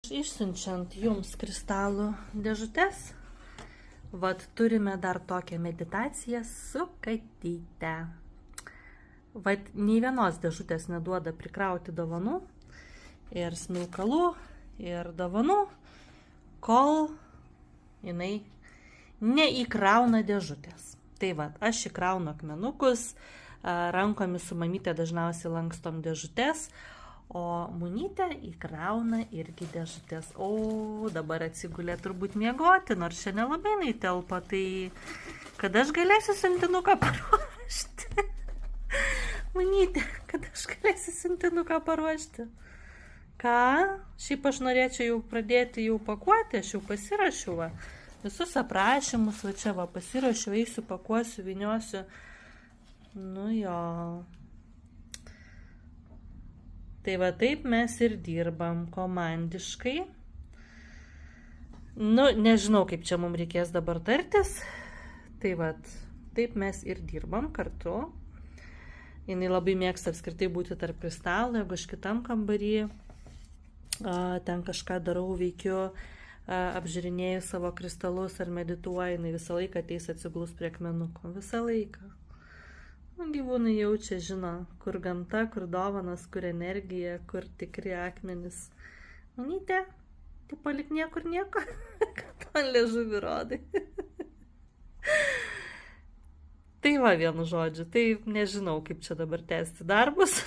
Išsiunčiant jums kristalų dėžutės, vat turime dar tokią meditaciją su katyte. Vat nei vienos dėžutės neduoda prikrauti dovanų ir smilkalų ir dovanų, kol jinai neįkrauna dėžutės. Tai vat, aš įkraunu akmenukus, rankomis su mamytė dažniausiai lankstom dėžutės, o Munytė įkrauna irgi dėžutės. O, dabar atsigulė turbūt miegoti, nors čia nelabai neįtelpa, tai kada aš galėsiu siuntinuką paruošti? Munytė, kada aš galėsiu siuntinuką paruošti? Ką? Šiaip aš norėčiau jau pradėti jau pakuoti, aš jau pasirašiau, va. Visus aprašymus, va čia, va, pasirašiau, eisiu, pakuosiu, vyniosiu. Nu jo. Tai va taip mes ir dirbam komandiškai. Nu, nežinau, kaip čia mums reikės dabar tartis. Tai va, taip mes ir dirbam kartu. Jinai labai mėgsta apskritai būti tarp kristalų, jeigu aš kitam kambarį ten kažką darau, veikiu, apžiūrinėju savo kristalus ar medituoju, jinai visą laiką ateis atsiglus prie akmenuko. Visą laiką. Gyvūnai jaučia, žino, kur gamta, kur dovanas, kur energija, kur tikri akmenys. Munytė, tu palik niekur nieko, kad man liežuvį rodai. Tai va, vienu žodžiu, tai nežinau, kaip čia dabar tęsti darbus.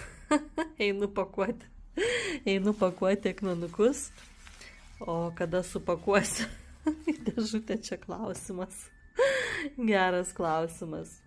Einu pakuoti akmenukus, o kada supakuosiu į dėžutę, čia klausimas. Geras klausimas.